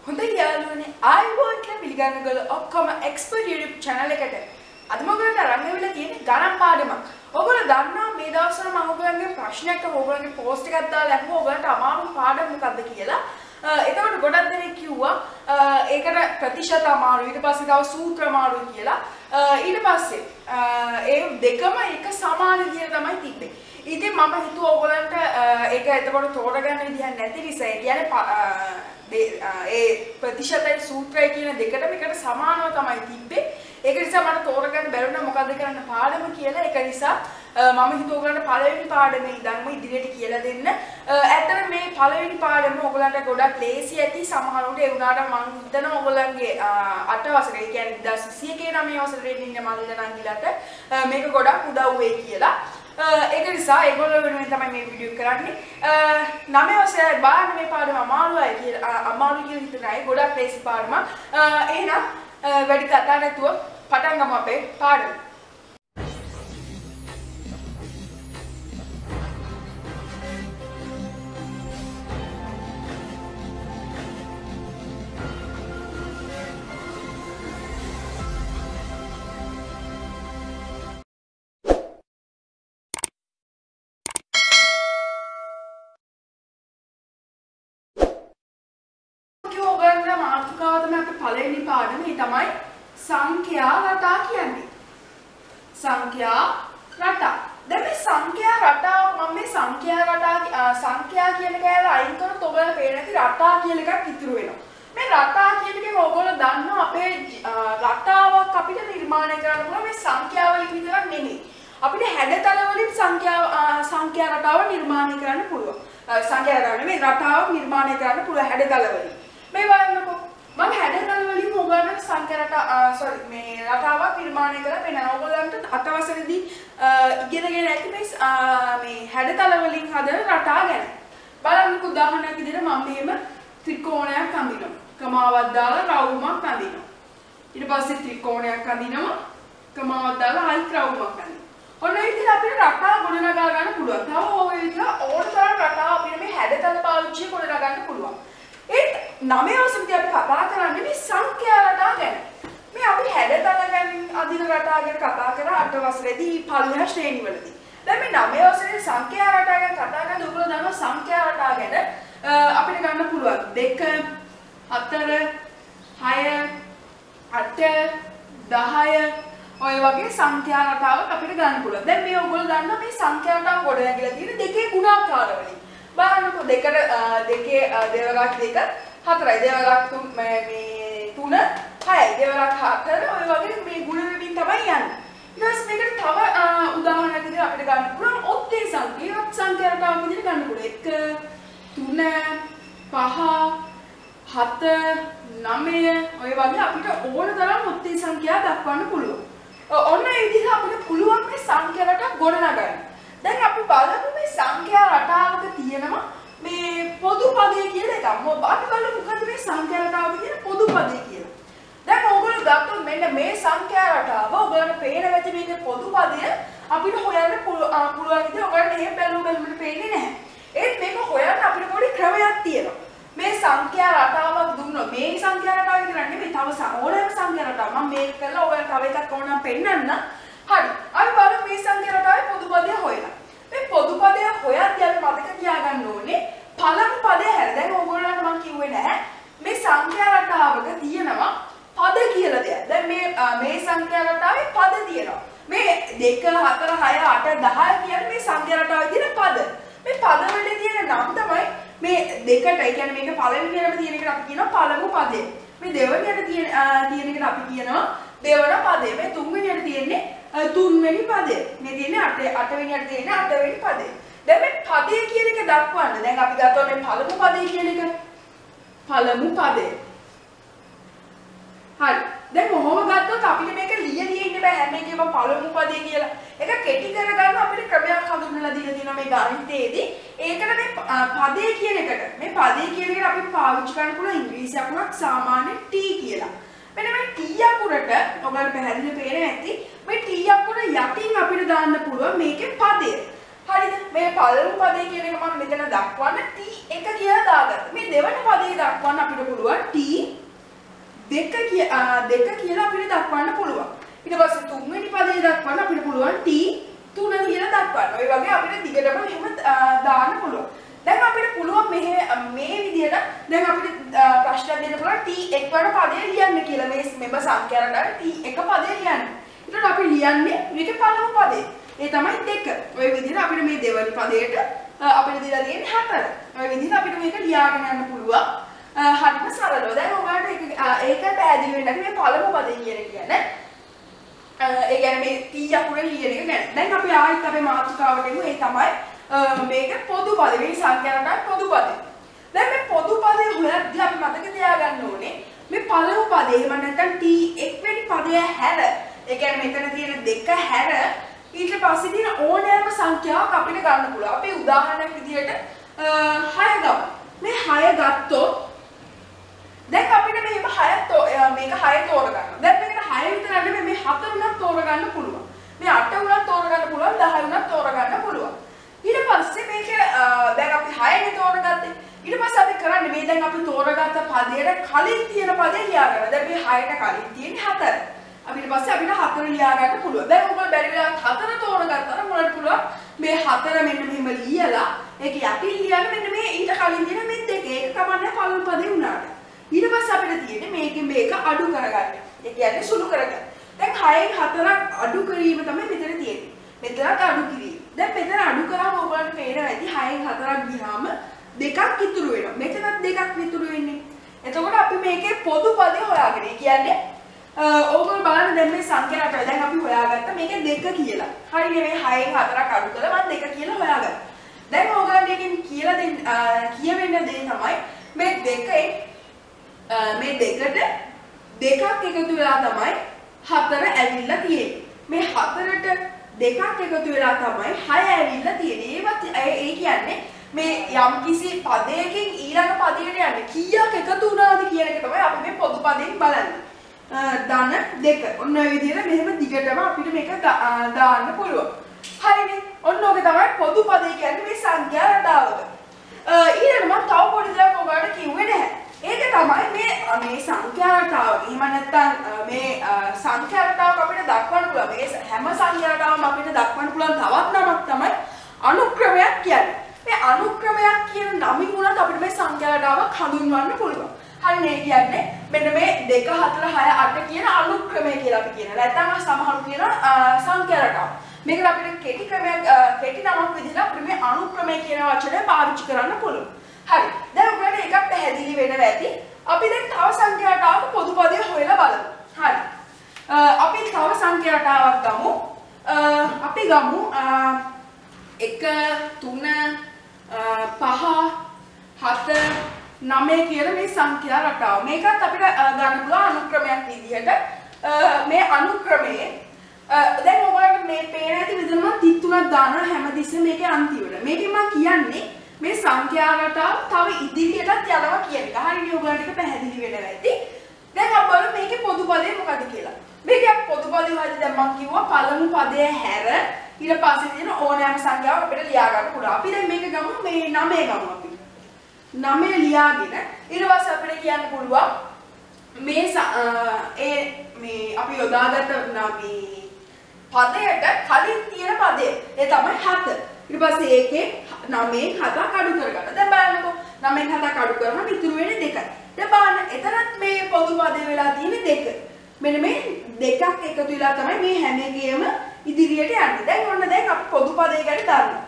හොඳයි යාළුවනේ ආයිබෝන් කියලා පිළිගන්නකොල ඔක්කොම එක්ස්පර්ට් YouTube channel එකට අද මම ඔයගලන්ට අරන් ඇවිල්ලා තියෙන්නේ ගණන් පාඩමක්. ඔයගොල්ලෝ දන්නවා මේ දවස්වල මම ඔයගලන්ගේ ප්‍රශ්නයක් ඔයගලන්ගේ post එකක් දාලා අහුවා ඔයගලන්ට අමාරු පාඩම මොකක්ද කියලා. එතකොට ගොඩක් දෙනෙක් කිව්වා ඒකට ප්‍රතිශත අමාරු ඊට පස්සේ තව සූත්‍ර අමාරු කියලා. ඊට පස්සේ ඒ දෙකම එක සමාන විදියට තමයි තිබ්බේ. ඉතින් මම හිතුවා ඔයගලන්ට ඒක එතකොට තෝරගන්න විදිහක් නැති නිසා ඒ කියන්නේ ඒ ප්‍රතිශතයි සූත්‍රය කියන දෙකටම එකට සමානව තමයි තිබ්බේ. ඒක නිසා මට තෝරගන්න බැරුණා මොකද්ද කරන්න පාඩම කියලා. ඒක නිසා මම හිතුවා ඔයගලන්ට පළවෙනි පාඩමේ ඉඳන්ම ඉදිරියට කියලා දෙන්න. ඇත්තට මේ පළවෙනි පාඩම ඔයගලන්ට ගොඩක් ලේසි ඇති. සමහරවිට ඒ වුණාට මම හිතනවා ඔයගලන්ගේ 8 වසරේ කියන්නේ 2021 9 වසරේ ඉන්න මල්ලි නංගිලාට මේක ගොඩක් උදව් වෙයි කියලා. ඒක නිසා ඒගොල්ලෝ වෙනුවෙන් තමයි මේ වීඩියෝ කරන්නේ. 9 වසරේ බලන්න මේ පාඩම අමාරුයි කියලා හිතන අය ගොඩක් ලේසි පාඩමක්. එහෙනම් වැඩි කතා නැතුව පටන් ගමු අපේ පාඩම. ඔයගොල්ලන්ගේ මාතෘකාව තමයි අපේ පළවෙනි පාඩමේ තමයි සංඛ්‍යා රටා කියන්නේ. සංඛ්‍යා රටා. දැන් මේ සංඛ්‍යා රටාව මම මේ සංඛ්‍යා කියන කෑල්ල අයින් කරොත් ඔයගොල්ලෝ පේන ඇති රටා කියලා එකක් ඉතුරු වෙනවා. මේ රටා කියන එකේ ඔයගොල්ලෝ දන්නවා අපේ රටාවක් අපිට නිර්මාණය කරන්න පුළුවන් මේ සංඛ්‍යා වලින් විතරක් නෙමෙයි. අපිට හැඩතල වලින් සංඛ්‍යා රටාව නිර්මාණය කරන්න පුළුවන්. සංඛ්‍යා රටාව නෙමෙයි රටාවක් නිර්මාණය කරන්න පුළුවන් හැඩතල වලින්. මේ බලන්නකෝ මම හැඩතල වලින් ඔයගොල්ලන්ට මේ රටාවක් නිර්මාණය කරලා පෙන්නනවා. ඔයගොල්ලන්ට 8 වසරේදී ඉගෙනගෙන ඇති මේ හැඩතල වලින් හදන රටා ගැන. බලන්නකෝ උදාහරණයක් විදිහට මම මෙහෙම ත්‍රිකෝණයක් අඳිනවා. කමාවක් දාලා රවුමක් අඳිනවා. ඊට පස්සේ ත්‍රිකෝණයක් අඳිනවා. කමාවක් දාලා ආයි රවුමක් අඳිනවා. ඔන්න ඒ විදිහට අපිට රටා ගොඩනගා ගන්න පුළුවන්. තව ඔය විදිහට ඕන තරම් රටා අපිට මේ හැඩතල පාවිච්චි ගොඩනගා ගන්න පුළුවන්. ඒත් 9 වසරේදී අපි කතා කරන්නේ මේ සංඛ්‍යා රටා ගැන. මේ අපි හැඩතල ගැන අදින රටා ගැන කතා කරා 8 වසරේදී පළවෙනි ශ්‍රේණිවලදී. දැන් මේ 9 වසරේ සංඛ්‍යා රටා ගැන කතා කරද්දී ඔයගොල්ලෝ දන්නවා සංඛ්‍යා රටා ගැන අපිට ගන්න පුළුවන් 2 4 6 8 10 ඔය වගේ සංඛ්‍යා රටාවක් අපිට ගන්න පුළුවන්. දැන් මේ ඔයගොල්ලෝ දන්නවා මේ සංඛ්‍යා රටාව ගොඩ නැගිලා තියෙන දෙකේ ගුණාකාර වලින්. බලන්නකෝ දෙකේ දෙවරක් 2 4යි දෙවරක් 3 මේ 3 6යි දෙවරක් 4 ඔය වගේ මේ ගුණ වලින් තමයි යන්නේ. ඊට පස්සේ මේකට තව උදාහරණයක් විදිහට අපිට ගන්න පුළුවන් ඔත්තේ සංඛ්‍යා රටාවක් විදිහට ගන්න පුළුවන් 1 3 5 7 9 ඔය වගේ අපිට ඕන තරම් ඔත්තේ සංඛ්‍යා දක්වන්න පුළුවන්. ඔන්න ඒ විදිහට අපිට පුළුවන් මේ සංඛ්‍යා රටාවක් ගොඩනගන්න. දැන් අපි බලමු මේ සංඛ්‍යා රටාවක තියෙනවා මේ පොදු පදය කියලා එකක්. අපි බලමු මොකද්ද මේ සංඛ්‍යා රටාවක තියෙන පොදු පදය කියලා. දැන් ඕගොල්ලෝ ගත්තොත් මෙන්න මේ සංඛ්‍යා රටාව ඔයගොල්ලන්ට පේන වැටි මේකේ පොදු පදය අපිට හොයන්න පුළුවන් විදිහ ඔයගොල්ලන්ට එහෙම බැලුවම පේන්නේ නැහැ. ඒත් මේක හොයන්න අපිට පොඩි ක්‍රමයක් තියෙනවා. මේ සංඛ්‍යා රටාවක් දුන්නොත් මේ සංඛ්‍යා රටාව විතර නෙමෙයි තව ඕනෑම සංඛ්‍යා රටාවක් මම මේක කරලා ඔයගොල්ලන්ට තව එකක් ඕනනම් පෙන්නන්න. හරි. අපි බලමු මේ සංඛ්‍යා රටාවේ පොදු පදය හොයලා. මේ පොදු පදය හොයද්දී අපි මතක තියාගන්න ඕනේ පළමු පදය හැර. දැන් ඕගොල්ලන්ට මම කිව්වේ නැහැ මේ සංඛ්‍යා රටාවක තියෙනවා පද කියලා දෙයක්. දැන් මේ සංඛ්‍යා රටාවේ පද තියෙනවා. මේ 2 4 6 8 10 කියන්නේ මේ සංඛ්‍යා රටාවේ තියෙන පද. මේ පද වලට තියෙන නම් තමයි මේ දෙකට ඒ කියන්නේ මේක පළවෙනියට තියෙන එකට අපි කියනවා පළමු පදය. මේ දෙවෙනියට තියෙන එකට අපි කියනවා දෙවන පදය. මේ තුන්වෙනියට තියෙන්නේ තුන්වෙනි පදය. මේ තියෙන්නේ 8 වෙනියට තියෙන්නේ 8 වෙනි පදය. දැන් මේ පදය කියන එක දක්වන්න. දැන් අපි ගත්තා මේ පළමු පදය කියන එක. පළමු පදය. හරි. දැන් කොහොම ගත්තොත් අපිට මේක ලියලා ඉන්න බෑ හැම එකේම පළමු පදය කියලා. ඒක කෙටි කරගන්න අපිට ක්‍රමයක් හඳුන්වලා දීලා තියෙනවා මේ ගණිතයේදී. ඒකට මේ පදය කියන එකට මේ පදය කියන එකට අපි පාවිච්චි කරන්න පුළුවන් ඉංග්‍රීසි අකුරක් සාමාන්‍ය T කියලා. මෙන්න මේ T අකුරට ඔයගොල්ලෝ පැහැදිලිව පේන්නේ නැති මේ T අකුර යටින් අපිට දාන්න පුළුවන් මේකේ පදය. හරිද? මේ පළමු පදේ කියන එක මම මෙතන දක්වන්න T1 කියලා දාගත්තා. මේ දෙවන පදේ දක්වන්න අපිට පුළුවන් T2. දෙක කියලා අපිට දක්වන්න පුළුවන්. ඊට පස්සේ තුන්වෙනි පදේ දක්වන්න අපිට පුළුවන් t 3 කියලා දක්වන්න. ඔය වගේ අපිට දිගටම එහෙම දාන්න පුළුවන්. දැන් අපිට පුළුවන් මේ විදිහට දැන් අපිට ප්‍රශ්නයක් දෙන්න පුළුවන් t1 වන පදේ ලියන්න කියලා. මෙම සංඛ්‍යා රටාවේ t1 පදේ ලියන්න. ඊට අපි ලියන්නේ මේකේ පළමු පදේ. ඒ තමයි 2. ඔය විදිහට අපිට මේ දෙවෙනි පදයට අපිට දීලා තියෙන්නේ 4. ඔය විදිහට අපිට මේක ලියාගෙන යන්න පුළුවන්. හරිම සරලව. දැන් ඔයාලට ඒක පැහැදිලි වෙන්න මේ පළමු පදේ කියන්නේ. ඒ කියන්නේ මේ t අකුරෙන් ලියන එක ගැන. දැන් අපි ආයෙත් අපේ මාතෘකාවට එමු. ඒ තමයි මේක පොදු පදේ. මේ සංඛ්‍යා රටාවේ පොදු පදේ. දැන් මේ පොදු පදේ හොයද්දී අපි මතක තියාගන්න ඕනේ මේ පළමු පදේ එහෙම නැත්නම් t1 වෙනි පදය හැර. ඒ කියන්නේ මෙතන තියෙන 2 හැර ඊට පස්සේ තියෙන ඕනෑම සංඛ්‍යාවක් අපිට ගන්න පුළුවන්. අපි උදාහරණයක් විදිහට 6 ගමු. මේ 6 ගත්තොත් දැන් අපිට මෙහෙම 6 මේක 6 තෝරගන්න. දැන් මේකට 6 විතර නෙමෙයි මේ 4 උනත් තෝරගන්න පුළුවන්. මේ 8 උනත් තෝරගන්න පුළුවන්, 10 උනත් තෝරගන්න පුළුවන්. ඊට පස්සේ මේක දැන් අපි 6 නේ තෝරගත්තේ. ඊට පස්සේ අපි කරන්නේ මේ දැන් අපි තෝරගත්ත පදයට කලින් තියෙන පදේ ලියාගන්න. දැන් මේ 6ට කලින් තියෙන්නේ 4. ඊට පස්සේ අපිට 4 ලියා ගන්න පුළුවන්. දැන් ඔයගොල්ලෝ බැරි වෙලාවට 4 තෝරගත්තා නම් මොනවද පුළුවන් මේ 4 මෙන්න මෙහෙම ලියලා ඒක යටින් ලියන්න මෙන්න මේ ඊට කලින් තියෙන මේ 2 ඒක කමන්නේ පළමු පදේ උනාට. ඊට පස්සේ අපිට තියෙන්නේ මේකෙන් මේක අඩු කරගන්න. ඒ කියන්නේ සුළු කරගන්න. දැන් 6න් 4ක් අඩු කිරීම තමයි මෙතන තියෙන්නේ. මෙතනට අඩු කිරීම. දැන් මෙතන අඩු කරාම ඔයගොල්ලන්ට පේනවා ඇති 6න් 4ක් ගියාම දෙකක් ඉතුරු වෙනවා. මෙතනත් දෙකක් ඉතුරු වෙන්නේ. එතකොට අපි මේකේ පොදු පදේ හොයාගෙන. ඒ කියන්නේ ඕගොල්ලෝ බලන්න දැන් මේ සංඛ්‍යා රටාව දැන් අපි හොයාගත්ත මේකේ 2 කියලා. හරිනේ මේ 6න් 4ක් අඩු කරලා මම 2 කියලා හොයාගත්තා. දැන් ඕගොල්ලන්ට එකෙන් කියලා දෙන්න කියවෙන්න දේ තමයි මේ 2න් මේ 2ට දෙකක් එකතු වෙලා තමයි 4 ඇවිල්ලා තියෙන්නේ. මේ 4ට දෙකක් එකතු වෙලා තමයි 6 ඇවිල්ලා තියෙන්නේ. ඒ කියන්නේ මේ යම්කිසි පදයකින් ඊළඟ පදයට යන්නේ කීයක් එකතු වුණාද කියන එක තමයි අපි මේ පොදු පදයෙන් බලන්නේ. ධන 2. ඔන්න ඔය විදිහට මෙහෙම දිගටම අපිට මේක දාන්න පුළුවන්. හරිනේ. ඔන්න ඔක තමයි පොදු පදේ කියන්නේ මේ සංඛ්‍යා රටාවක. ඊළඟ මම තව පොඩි දෙයක් ඔයාලට කිව්වේ නැහැ. ඒක තමයි මේ සංඛ්‍යා රටාව. එහෙම නැත්නම් මේ සංඛ්‍යා රටාවක අපිට දක්වන්න පුළුවන්. මේ හැම සංඛ්‍යා රටාවම අපිට දක්වන්න පුළුවන් තවත් නමක් තමයි අනුක්‍රමයක් කියන්නේ. මේ අනුක්‍රමයක් කියන නමින් උනත් අපිට මේ සංඛ්‍යා රටාවක් හඳුන්වන්න පුළුවන්. හරිනේ. කියන්නේ මෙන්න මේ 2 4 6 8 කියන අනුක්‍රමය කියලා අපි කියනවා. නැත්නම් සමහරු කියනවා සංඛ්‍යා රටාව. මේකට අපිට කෙටි නමක් විදිහට අපිට මේ අනුක්‍රමය කියන වචනය පාවිච්චි කරන්න පුළුවන්. හරි. දැන් ඔයාලට එකක් පැහැදිලි වෙනවා ඇති. අපි දැන් තව සංඛ්‍යා රටාවක පොදු පදය හොයලා බලමු. හරි. අපි තව සංඛ්‍යා රටාවක් ගමු. අපි ගමු 1 3 5 7 9 කියලා මේ සංඛ්‍යා රටාව. මේකත් අපිට ගන්න පුළුවන් අනුක්‍රමයක් විදිහට. මේ අනුක්‍රමයේ දැන් ඔයාලට මේ පේන ඇති විදිහම 33ක් දාන හැමතිස්සෙම මේකේ අන්තිමට. මේකෙන් මම කියන්නේ මේ සංඛ්‍යා රටාව තව ඉදිරියටත් යනවා කියන එක. හරිනේ. ඔයාලට ඒක පැහැදිලි වෙනවා ඇති. දැන් අපි බලමු මේකේ පොදු පදේ මොකද කියලා. මේකේ පොදු පදේ වලදී දැන් මම කිව්වා පළමු පදය හැර ඊට පස්සේ තියෙන ඕනෑම සංඛ්‍යාවක් අපිට ලියා ගන්න පුළුවන්. අපි දැන් මේක ගමු මේ 9 ගමු අපි. 9 ලියාගෙන ඊට පස්සේ අපිට කියන්න පුළුවන් මේ අපි යොදාගත්ත මේ පදයට කලින් තියෙන පදය. ඒ තමයි 7. ඊට පස්සේ ඒකේ 9න් 7ක් අඩු කරගන්න. දැන් බලන්නකෝ 9න් 7ක් අඩු කරාම ඉතුරු වෙන්නේ 2යි. දැන් බලන්න එතනත් මේ පොදු පදේ වෙලා තියෙන්නේ 2. මෙන්න මේ දෙකක් එකතු වෙලා තමයි මේ හැම එකේම ඉදිරියට යන්නේ. දැන් ඔන්න දැන් අපි පොදු පදේ ගැන දන්නවා.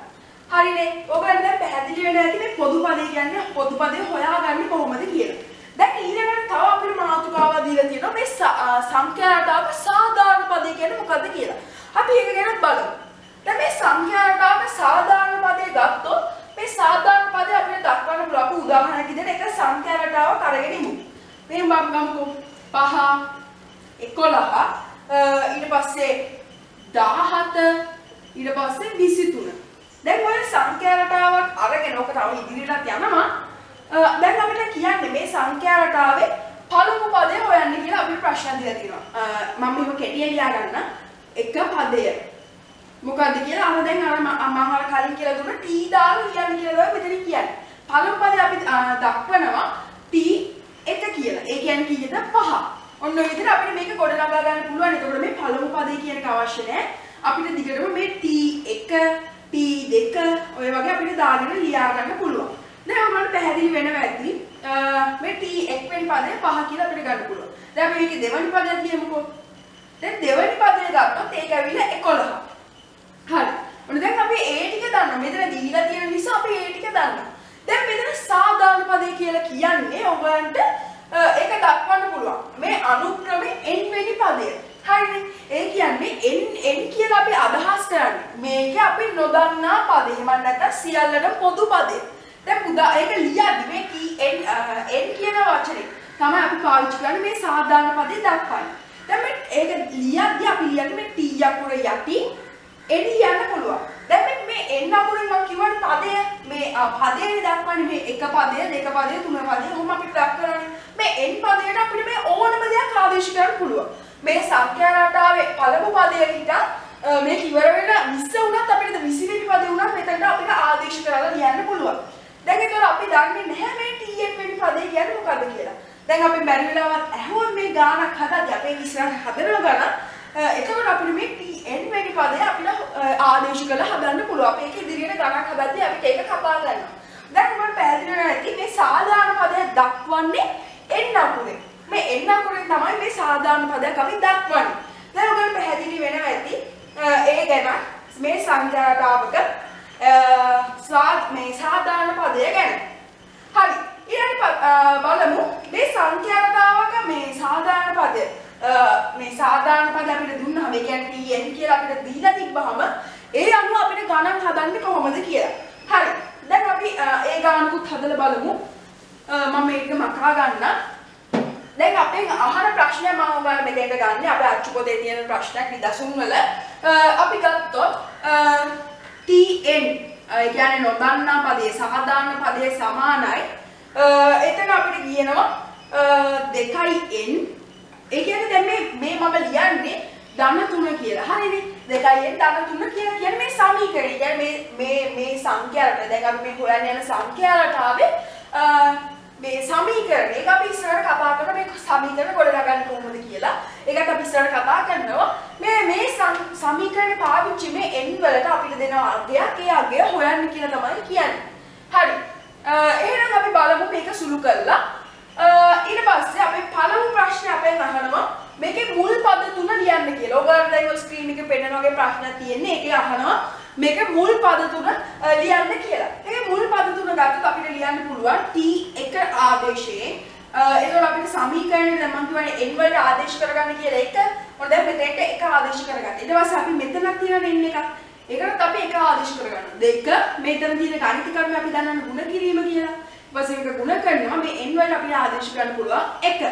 හරිනේ. ඔයගොල්ලන්ට දැන් පැහැදිලි වෙනවා ඇති මේ පොදු පදේ කියන්නේ පොදු පදේ හොයාගන්නේ කොහොමද කියලා. දැන් ඊළඟට තව අපිට මාතෘකාවක් දීලා තියෙනවා මේ සංඛ්‍යා රටාවක සාධාරණ පදේ කියන්නේ මොකද්ද කියලා. අපි ඒක ගැන බලමු. දැන් මේ සංඛ්‍යා රටාවක සාධාරණ පදේ ගත්තොත් මේ සාධාරණ පදේ අපිට දක්වන්න පුළුවන්. අපි උදාහරණයක් විදිහට එක සංඛ්‍යා රටාවක් අරගෙන ඉමු. මේ මම ගමුකෝ 5 11 ඊට පස්සේ 17 ඊට පස්සේ 23. දැන් ඔය සංඛ්‍යා රටාවක් අරගෙන ඔක තව ඉදිරියට යනවා. දැන් අපිට කියන්නේ මේ සංඛ්‍යා රටාවේ පළමු පදය හොයන්න කියලා අපිට ප්‍රශ්න දීලා තියෙනවා. මම මේක කෙටියෙන් ලියා ගන්න. එක පදය මොකද්ද කියලා අර දැන් අර මම අර කලින් කියලා දුන්න t දාලා ලියන්න කියලා තමයි මෙතන කියන්නේ. පළමු පදේ අපි දක්වනවා t 1 කියලා. ඒ කියන්නේ කීයද 5. ඔන්න ඔය විදිහට අපිට මේක ගොඩනගා ගන්න පුළුවන්. එතකොට මේ පළමු පදේ කියන එක අවශ්‍ය නැහැ. අපිට දිගටම මේ T1 T2 ඔය වගේ අපිට දාගෙන ලියා ගන්න පුළුවන්. දැන් ඔයගොල්ලන්ට පැහැදිලි වෙනවා ඇති. මේ T1 වෙනි පදේ 5 කියලා අපිට ගන්න පුළුවන්. දැන් අපි මේකේ දෙවෙනි පදයක් ලියමුකෝ. දැන් දෙවෙනි පදේ ගත්තොත් ඒක ඇවිල්ලා 11. හරි. ඔන්න දැන් අපි ඒ ටික දන්නවා. මෙතන දීලා තියෙන නිසා අපි ඒ ටික දන්නවා. දැන් මෙතන සාධාරණ පදේ කියලා කියන්නේ ඔයගොල්ලන්ට ඒක දක්වන්න පුළුවන්. මේ අනුක්‍රමයේ n වෙනි පදය. හරිනේ. ඒ කියන්නේ n කියලා අපි අදහස් කරන්නේ. මේක අපි නොදන්නා පදේ. එහෙම නැත්නම් සියල්ලට පොදු පදේ. දැන් ඒක ලියද්දි මේ n කියන වචනේ තමයි අපි පාවිච්චි කරන්නේ මේ සාධාරණ පදේ දක්වන්න. දැන් මේ ඒක ලියද්දි අපි ලියන්නේ මේ t අකුර යටි n ලියන්න පුළුවන්. දැන් මේ n අකුරෙන් මම කියවන පදය මේ පදේ දක්වන්නේ මේ එක පදය, දෙක පදය, තුන පදය. කොහොම අපි ප්‍රාප්ත කරන්නේ? මේ n පදයට අපිට මේ ඕනම දෙයක් ආදේශ කරන්න පුළුවන්. මේ සංඛ්‍යා රටාවේ පළමු පදයේ හිටන් මේක ඉවර වෙන 20 වුණත් අපිට 20 වෙනි පදේ වුණත් මෙතනට අපිට ආදේශ කරලා ලියන්න පුළුවන්. දැන් ඒතකොට අපි දන්නේ නැහැ මේ tn වෙනි පදේ කියන්නේ මොකද්ද කියලා. දැන් අපි බැරි වෙලාවත් ඇහුවොත් මේ ගානක් හදද්දී අපේ ඉස්සරහට හදන ගාන එතකොට අපිට මේ tn වෙනි පදේ අපිට ආදේශ කරලා හදන්න පුළුවන්. අපි ඒක ඉදිරියට ගණක් හදද්දී අපිට ඒක කපා ගන්නවා. දැන් මම පැහැදිලි වෙනවා ඇති මේ සාධාරණ පදය දක්වන්නේ n අකුරෙන්. මේ n අකුරෙන් තමයි මේ සාධාරණ පදයක් අපි දක්වන්නේ. දැන් ඔයගොල්ලෝ පැහැදිලි වෙනවා ඇති ඒ ගැන මේ සංඛ්‍යාතාවක මේ සාධාරණ පදය ගැන. හරි. ඊළඟට බලමු මේ සංඛ්‍යාතාවක මේ සාධාරණ පදය මේ සාධාරණ පද අපිට දුන්නාම ඒ කියන්නේ tn කියලා අපිට දීලා තිබ්බහම ඒ අනුව අපිට ගණන් හදන්නේ කොහොමද කියලා. හරි. දැන් අපි ඒ ගණනුත් හදලා බලමු. මම මේක මකා ගන්න. දැන් අපෙන් අහන ප්‍රශ්නය මම ඔයාලා මෙතෙන්ට ගන්න. අපේ අච්චු පොතේ තියෙන ප්‍රශ්නයක් නිදසුන් වල අපි ගත්තොත් tn ඒ කියන්නේ නොදන්නා පදයේ සාධාරණ පදයේ සමානයි. එතන අපිට කියනවා 2n. ඒ කියන්නේ දැන් මේ මම ලියන්නේ ධන 3 කියලා. හරිනේ. 2n ධන 3 කියලා කියන්නේ මේ සමීකරණය. කියන්නේ මේ සංඛ්‍යාවට දැන් අපි මේ හොයන්න යන සංඛ්‍යාවට ආවේ මේ සමීකරණ. ඒක අපි ඉස්සරහට කතා කරන මේ සමීකරණ ගොඩනගන්නේ කොහොමද කියලා. ඒකට අපි ඉස්සරහට කතා කරනවා. මේ සමීකරණ පාවිච්චි මේ n වලට අපිට දෙන අගයක් ඒ අගය හොයන්න කියලා තමයි කියන්නේ. හරි. එහෙනම් අපි බලමු මේක සුළු කරලා. ඊට පස්සේ අපි පළමු ප්‍රශ්නේ අපෙන් අහනවා මේකේ මුල් පද තුන ලියන්න කියලා. ඔයගොල්ලෝ දැන් ඔය ස්ක්‍රීන් එකේ පෙන්නන වගේ ප්‍රශ්නයක් තියෙන්නේ. ඒකේ අහනවා මේකේ මුල් පද තුන ලියන්න කියලා. ඒකේ මුල් පද තුන ගත්තොත් අපිට ලියන්න පුළුවන් t1 ආදේශයෙන්. ඒකවල අපිට සමීකරණය දැන් මම කියවනේ n වලට ආදේශ කරගන්න කියලා එක. මොකද දැන් මෙතෙන්ට එක ආදේශ කරගන්න. ඊට පස්සේ අපි මෙතනක් තියෙන n එකක්. ඒකට අපි එක ආදේශ කරගන්නවා. දෙක මෙතන තියෙන ගණිත කර්මය අපි දන්නන ගුණ කිරීම කියලා. ඊට පස්සේ මේක ගුණ කරනවා මේ n වලට අපිට ආදේශ කරන්න පුළුවන් 1.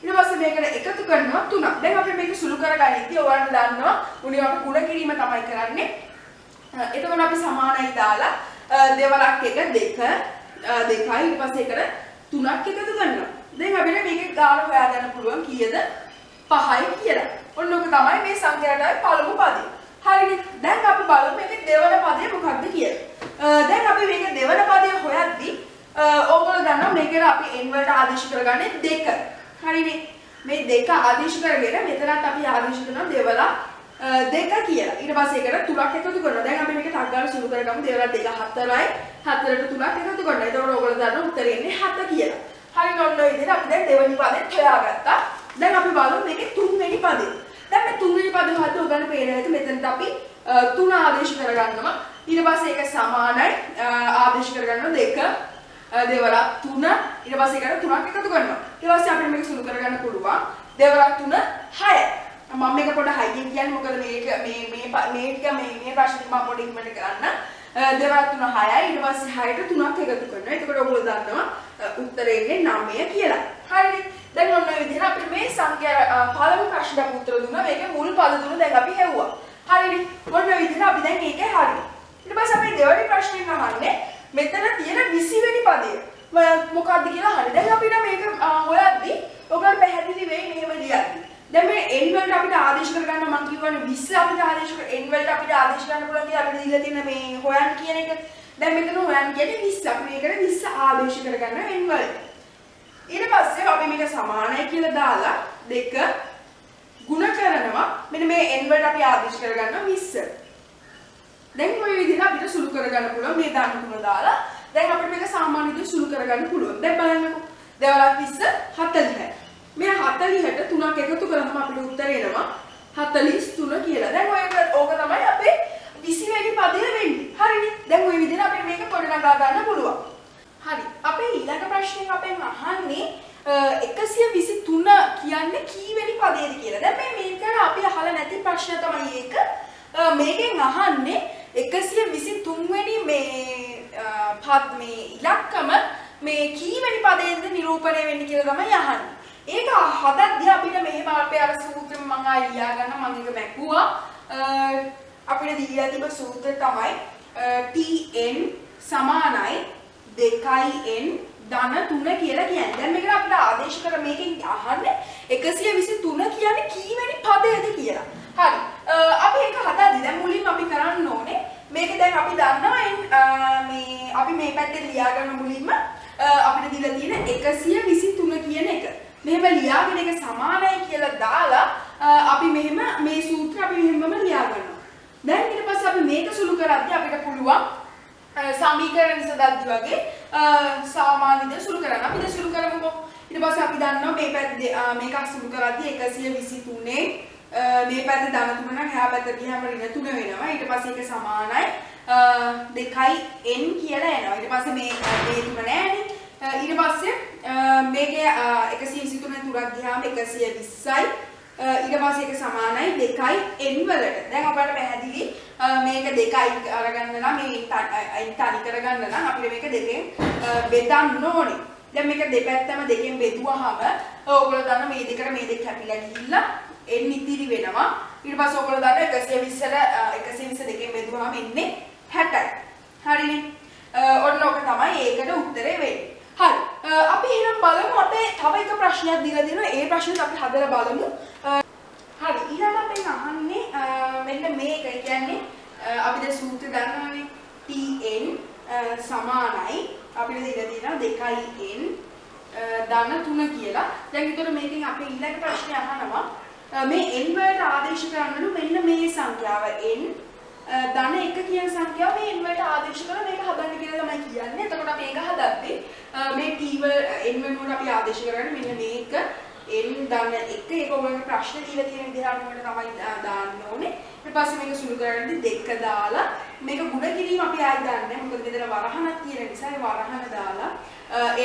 ඊට පස්සේ මේකට එකතු කරනවා 3. දැන් අපි මේක සුළු කරගනිද්දී ඔයාලට දන්නවා උනේ අපි ගුණ කිරීම තමයි කරන්නේ. එතකොට අපි සමානයි දාලා දෙවරක් එක 2 2යි ඊට පස්සේ එකට 3ක් එකතු කරනවා. දැන් අපිට මේකේ ගාන හොයාගන්න පුළුවන් කීයද 5යි කියලා. ඔන්න ඔක තමයි මේ සංඛ්‍යාවේ පළමු පදය. හරිනේ. දැන් අපි බලමු මේකේ දෙවන පදය මොකක්ද කියලා. දැන් අපි මේක දෙවන පදය හොයද්දී ඕගොල්ලෝ දන්නවා මේකට අපි n වලට ආදේශ කරගන්නේ 2. හරිනේ. මේ 2 ආදේශ කරගෙන මෙතනත් අපි ආදේශ කරනවා දෙවලා 2 කියලා. ඊට පස්සේ ඒකට 3ක් එකතු කරනවා. දැන් අපි මේක ටක් ගාලා සුළු කරගමු. දෙවලා 2 4යි. 4ට 3ක් එකතු කරනවා. එතකොට ඕගොල්ලෝ දන්නවා උත්තරේ එන්නේ 7 කියලා. හරිනේ. ඔන්න ඔය විදිහට අපි දැන් දෙවෙනි පදෙත් හොයාගත්තා. දැන් අපි බලමු මේකේ තුන්වෙනි පදේ. දැන් මේ තුන්වෙනි පදේ හොයද්දී ඔයගොල්ලෝ පේන විදිහට මෙතනට අපි 3 ආදේශ කරගන්නවා. ඊට පස්සේ ඒක සමානයි ආදේශ කරගන්නවා 2 දෙවරක් 3 ඊට පස්සේ එකට 3ක් එකතු කරනවා. ඊට පස්සේ අපිට මේක සුළු කරගන්න පුළුවන්. දෙවරක් 3 6. මම මේක පොඩ්ඩක් හයියෙන් කියන්නේ මොකද මේක මේ ප්‍රශ්නේ මම පොඩ්ඩක් ඉක්මනට කරන්න. දෙවරක් 3 6යි ඊට පස්සේ 6ට 3ක් එකතු කරනවා. එතකොට ඔයගොල්ලෝ දන්නවා උත්තරේ එන්නේ 9 කියලා. හරිනේ. දැන් ඔන්න ඔය විදිහට අපිට මේ සංඛ්‍යා පළමු ප්‍රශ්නට උත්තර දුන්නා. මේකේ මුල් පද තුන දැන් අපි හෙව්වා. හරිනේ. ඔන්න ඔය විදිහට අපි දැන් ඒකේ හරියි. ඊට පස්සේ අපි දෙවෙනි ප්‍රශ්نين අහන්නේ මෙතන තියෙන 20 වෙනි පදය මොකක්ද කියලා අහන්නේ. දැන් අපිට මේක හොයද්දී ඔයගොල්ලෝ පැහැදිලි වෙයි මෙහෙම ලියද්දී. දැන් මේ n වලට අපිට ආදේශ කරගන්න මම කියවනේ 20 අපිට ආදේශ කර n වලට අපිට ආදේශ කරන්න පුළුවන් කියලා අපිට දීලා තියෙන මේ හොයන්න කියන එක. දැන් මෙතන හොයන්න කියන්නේ 20. අපි මේකට 20 ආදේශ කරගන්න n වලට. ඊට පස්සේ අපි මේක සමානයි කියලා දාලා දෙක ගුණ කරනවා. මෙන්න මේ n වලට අපි ආදේශ කරගන්නවා 20. දැන් ඔය විදිහට අපිට සුළු කරගන්න පුළුවන් මේ ධන තුන දාලා. දැන් අපිට මේක සාමාන්‍ය විදිහට සුළු කරගන්න පුළුවන්. දැන් බලන්නකෝ. 2 20 40. මේ 40ට 3ක් එකතු කරාම අපිට උත්තර එනවා 43 කියලා. දැන් ඕක තමයි අපේ 20 වෙනි පදය වෙන්නේ. හරිනේ. දැන් ওই විදිහට අපිට මේක ගොඩනගා ගන්න පුළුවන්. හරි. අපේ ඊළඟ ප්‍රශ්නේ අපෙන් අහන්නේ 123 කියන්නේ කීවෙනි පදයේද කියලා. දැන් මේකට අපි අහලා නැති ප්‍රශ්න තමයි ඒක. මේකෙන් අහන්නේ 123 වෙනි මේ ඉලක්කම මේ කීවෙනි පදයෙන්ද නිරූපණය වෙන්නේ කියලා තමයි අහන්නේ. ඒක හදද්දී අපිට මෙහෙම අපේ අර සූත්‍රෙම මම ආයෙ ලියා ගන්න මම ඒක මැකුවා. අපිට දීලා තිබ්බ සූත්‍රය තමයි tn සමානයි 2n ධන 3 කියලා කියන්නේ. දැන් මේකට අපිට ආදේශ කර මේකෙන් අහන්නේ 123 කියන්නේ කීවෙනි පදයේද කියලා. හරි. අපි ඒක හදද්දී දැන් මුලින්ම අපි කරන්න ඕනේ මේක දැන් අපි දන්නවා මේ අපි මේ පැත්තේ ලියා ගන්න මුලින්ම අපිට දීලා තියෙන 123 කියන එක. මෙහෙම ලියාගෙන ඒක සමානයි කියලා දාලා අපි මෙහෙම මේ සූත්‍රය අපි මෙහෙමම ලියා ගන්නවා. දැන් ඊට පස්සේ අපි මේක සුළු කරද්දී අපිට පුළුවන් සමීකරණ සදද්දී වගේ සාමාන්‍ය දේ සුළු කරන්න. අපි දැන් සුළු කරමුකෝ. ඊට පස්සේ අපි දන්නවා මේ පැත්තේ මේක සුළු කරද්දී 123 මේ පැත්තේ ධන 3 නම් එහා පැත්තට ගියාම ඍණ 3 වෙනවා. ඊට පස්සේ ඒක සමානයි 2n කියලා එනවා. ඊට පස්සේ මේ 3 නෑනේ. ඊට පස්සේ මේකේ 123 තුරක් ගියාම 120යි. ඊට පස්සේ ඒක සමානයි 2n වලට. දැන් අපිට පැහැදිලි මේක 2යි අරගන්න නම් මේ තනි කරගන්න නම් අපිට මේක දෙකෙන් බෙදන්න ඕනේ. දැන් මේක දෙපැත්තම දෙකෙන් බෙදුවාම ඕගොල්ලෝ දන්න මේ දෙකට මේ දෙක කැපිලා ගිහිල්ලා n ඉතිරි වෙනවා. ඊට පස්සේ ඕගොල්ලෝ දන්න 120 දෙකෙන් බෙදුවාම එන්නේ 60යි. හරිනේ. ඔන්න ඔක තමයි ඒකට උත්තරේ වෙන්නේ. හරි. අපි එහෙනම් බලමු අපේ තව එක ප්‍රශ්නයක් දීලා දෙනවා. ඒ ප්‍රශ්නෙත් අපි හදලා බලමු. හරි. ඊළඟ අපෙන් අහන්නේ මෙන්න මේක. ඒ කියන්නේ අපි දැන් සූත්‍රය දන්නවනේ. tn සමානයි අපිට දීලා තියෙනවා 2n ධන 3 කියලා. දැන් ඒතර මේකෙන් අපි ඊළඟ ප්‍රශ්නේ අහනවා මේ n වලට ආදේශ කරන්නලු මෙන්න මේ සංඛ්‍යාව n ධන 1 කියන සංඛ්‍යාව මේ n වලට ආදේශ කරලා මේක හදන්න කියලා තමයි කියන්නේ. එතකොට අපි ඒක හදද්දී මේ t වල n වෙනුවට අපි ආදේශ කරන්නේ මෙන්න මේක n ධන 1 ඒක ඔයගොල්ලෝ ප්‍රශ්න දීලා තියෙන විදිහට අනුවට තමයි දාන්න ඕනේ. ඊට පස්සේ මේක සුළු කරද්දී 2 දාලා මේක ගුණ කිරීම අපි ආයෙ දාන්නේ. මොකද මෙතන වරහණක් තියෙන නිසා ඒ වරහණ දාලා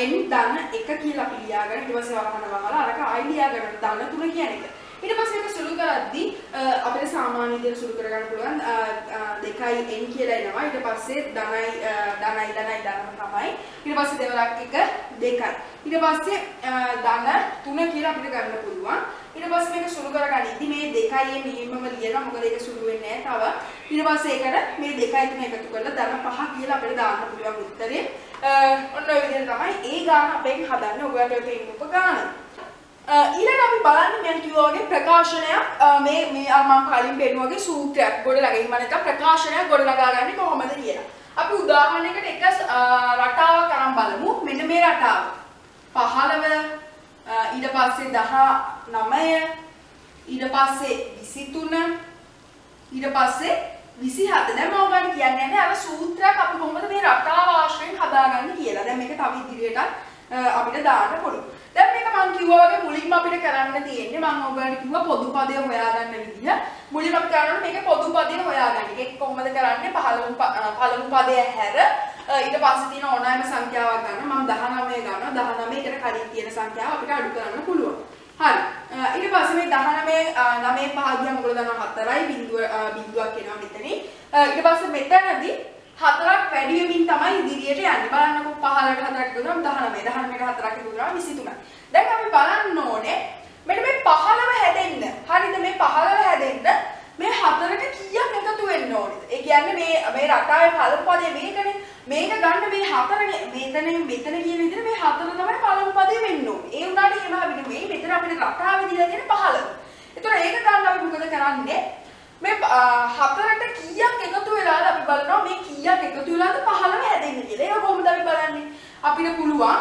n ධන 1 කියලා අපි ලියාගෙන ඊට පස්සේ වරහණ වහලා අරක ආයෙ ලියාගන්න ධන 3 කියන එක. ඊට පස්සේ මේක සුළු කරද්දී අපිට සාමාන්‍ය විදිහට සුළු කරගන්න පුළුවන් 2n කියලා එනවා. ඊට පස්සේ ධනයි තමයි. ඊට පස්සේ දෙවරක් එක 2යි. ඊට පස්සේ ධන 3 කියලා අපිට ගන්න පුළුවන්. ඊට පස්සේ මේක සුළු කරගනිද්දි මේ 2යි මෙහෙමම ලියනවා. මොකද ඒක සුළු වෙන්නේ නැහැ තව. ඊට පස්සේ ඒකට මේ 2යි 3 එකතු කරලා ධන 5 කියලා අපිට දාන්න පුළුවන් උත්තරේ. ඔන්න ඔය විදිහට තමයි ඒ ගාන අපෙන් හදන්නේ. ඔයගොල්ලෝ පෙන්නපු ගාන. ඊළඟ අපි බලන්නේ මම කිව්වා වගේ ප්‍රකාශනයක් මේ මම කලින් පෙන්නුවා වගේ සූත්‍රයක් ගොඩනගා. එහෙම නැත්නම් ප්‍රකාශනයක් ගොඩනගාගන්නේ කොහොමද කියලා. අපි උදාහරණයකට එක රටාවක් අරන් බලමු. මෙන්න මේ රටාව. 15 ඊට පස්සේ 19 ඊට පස්සේ 23 ඊට පස්සේ 27. දැන් මම ඔයගොල්ලන්ට කියන්නේ නැහැ අර සූත්‍රයක් අපි කොහොමද මේ රටාව ආශ්‍රයෙන් හදාගන්නේ කියලා. දැන් මේක තව ඉදිරියට අපිට දාන්න පුළුවන්. දැන් මේක මම කිව්වා වගේ මුලින්ම අපිට කරන්න තියෙන්නේ මම ඔයගොල්ලන්ට කිව්වා පොදු පදය හොයාගන්න විදිහ. මුලින්ම අපි කරන්නේ මේක පොදු පදය හොයාගන්න. ඒක කොහොමද කරන්නේ? පළමු පදය හැර ඊට පස්සේ තියෙන ඕනෑම සංඛ්‍යාවක් ගන්න. මම 19 ගන්නවා. 19 එකට කලින් තියෙන සංඛ්‍යාව අපිට අඩු කරන්න පුළුවන්. හරි. ඊට පස්සේ මේ 19 9 5 ගියාම ඔයගොල්ලෝ දන්නවා 4යි බිඳුවක් එනවා මෙතනින්. ඊට පස්සේ මෙතනදී 4ක් වැඩි වෙමින් තමයි ඉදිරියට යන්නේ. බලන්නකො 15ට 4ක් එකතු කරාම 19. 19ට 4ක් එකතු කරාම 23. දැන් අපි බලන්න ඕනේ මෙන්න මේ 15 හැදෙන්න. හරිද? මේ 15 හැදෙන්න මේ 4ට කීයක් එකතු වෙන්න ඕනේද? ඒ කියන්නේ මේ රටාවේ පළමු පදේ මේකනේ. මේක ගන්න මේ 4නේ මෙතන කියන විදිහට මේ 4 තමයි පළමු පදේ වෙන්න ඕනේ. ඒ උනාට එහෙම අපිට මෙතන අපිට රටාවේ දීලා තියෙන 15. ඒතර ඒක ගන්න අපි මොකද කරන්නේ? මේ 4ට කීයක් එකතු වෙලාද අපි බලනවා මේ කීයක් එකතු වෙලාද 15 හැදෙන්නේ කියලා. ඒක කොහොමද අපි බලන්නේ? අපිට පුළුවන්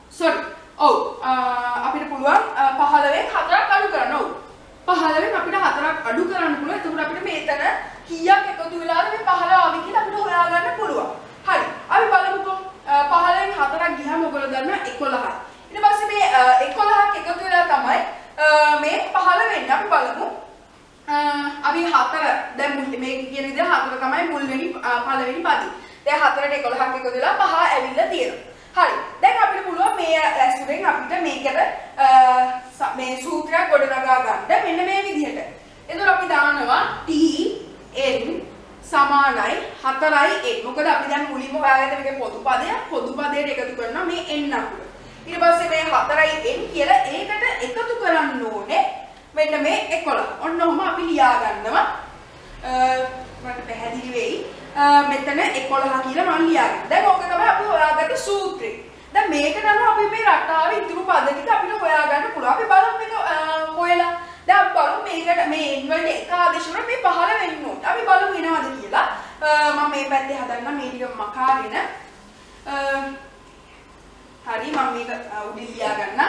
sorry ඔව් අපිට පුළුවන් 15න් 4ක් අඩු කරන්න. ඔව් 15න් අපිට 4ක් අඩු කරන්න පුළුවන්. එතකොට අපිට මෙතන කීයක් එකතු වෙලාද මේ 15 ආවේ කියලා අපිට හොයාගන්න පුළුවන්. හරි. අපි බලමුකෝ 15න් 4ක් ගියාම ඔයගොල්ලෝ දන්නවා 11යි. ඊට පස්සේ මේ 11ක් එකතු වෙලා තමයි මේ 15 වෙන්නේ. අපි බලමු. අපි 4 දැන් මේ කියන විදිහ 4 තමයි මුල් වෙනි පළවෙනි පදේ. දැන් 4ට 11ක් එකතු වෙලා 5 ඇවිල්ලා තියෙනවා. හරි. දැන් අපිට පුළුවන් මේ ඇස්තුරෙන් අපිට මේකට මේ සූත්‍රයක් ගොඩනගා ගන්න. මෙන්න මේ විදිහට. එතකොට අපි දානවා t n සමානයි 4i n. මොකද අපි දැන් මුලින්ම හොයාගත්ත මේකේ පොදු පදයක් පොදු පදයට එකතු කරනවා මේ n අකුර. ඊට පස්සේ මේ 4i n කියලා ඒකට එකතු කරන්න ඕනේ මෙන්න මේ 11. ඔන්න ඔහම අපි ලියා ගන්නවා. මට පැහැදිලි වෙයි. මෙතන 11 කියලා මම ලියාගන්නවා. දැන් ඕක තමයි අපි හොයාගත්ත සූත්‍රය. දැන් මේකට අනුව අපි මේ රටාවේ ඉතුරු පද ටික අපිට හොයාගන්න පුළුවන්. අපි බලමු මේක හොයලා. දැන් අපි බලමු මේකට මේ n වලට එක ආදේශ වල මේ 15 වෙන්න ඕනේ. අපි බලමු එනවද කියලා. මම මේ පැත්තේ හදන්න මේ ටික මකාගෙන හරි මම මේක උඩින් ලියා ගන්න.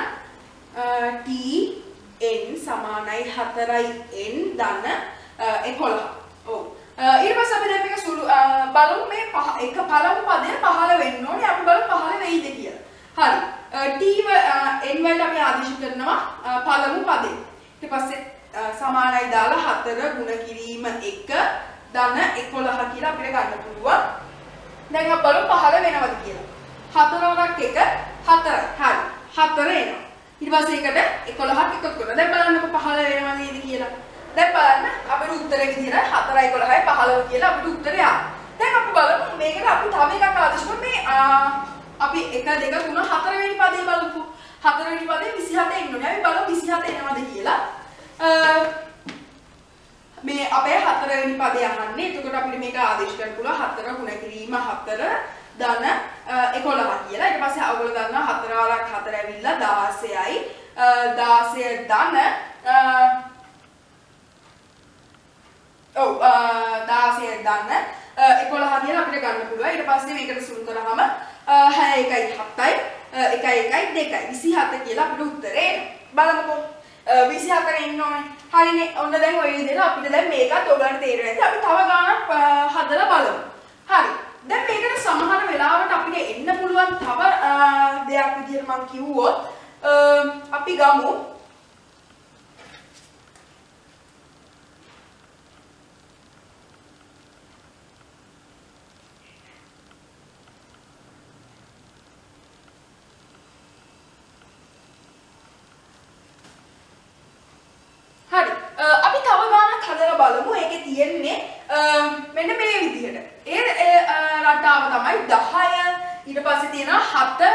t n සමානයි 4i n ධන 11. ඔව්. ඊට පස්සේ අපි දැන් මේක සුළු බලමු මේ එක පළමු පදේ 15 වෙන්න ඕනේ. අපි බලමු 15 වෙයිද කියලා. හරි. t n වලට අපි ආදේශ කරනවා පළමු පදේ. ඊට පස්සේ සමානයි දාලා 4 ගුණ කිරීම 1 ධන 11 කියලා අපිට ගන්න පුළුවන්. දැන් අපි බලමු 15 වෙනවද කියලා. 4 වරක් 1 4යි. හරි. 4 එනවා. ඊට පස්සේ ඒකට 11ක් එකතු කරනවා. දැන් බලන්නකො 15 වෙනවද නේද කියලා. දැන් බලන්න අපේ උත්තරේ විදිහට 4යි 11යි 15 කියලා අපිට උත්තරය ආවා. දැන් අපි බලමු මේකට අපි තව එකක් ආදේශ කරමු. මේ අපි 1 2 3 4 වෙනි පදේ බලමු. 4 වෙනි පදේ 27 එන්න ඕනේ. අපි බලමු 27 එනවද කියලා. මේ අපේ 4 වෙනි පදේ අහන්නේ. එතකොට අපිට මේක ආදේශ කරන්න පුළුවන් 4 ගුණ කිරීම 4 ධන 11 කියලා. ඊට පස්සේ ඔයගොල්ලෝ දන්නවා 4 වරක් 4 ඇවිල්ලා 16යි 16 ධන 16 ධන 11 කියලා අපිට ගන්න පුළුවන්. ඊට පස්සේ මේකට සුළු කරාම 6 1යි 7යි 1යි 1යි 2යි 27 කියලා අපිට උත්තරේ එනවා. බලමුකෝ 24 එන්න ඕනේ. හරිනේ. ඔන්න දැන් ඔය විදිහට අපිට දැන් මේකත් ඔයගලන්ට තේරෙන්නේ නැති. අපි තව ගානක් හදලා බලමු. හරි. දැන් මේකට සමහර වෙලාවට අපිට එන්න පුළුවන් තව දෙයක් විදිහට මම කිව්වොත් අපි ගමු ඒකේ තියෙන්නේ මෙන්න මේ විදිහට. ඒ රටාව තමයි 10 ඊට පස්සේ තියෙනවා 7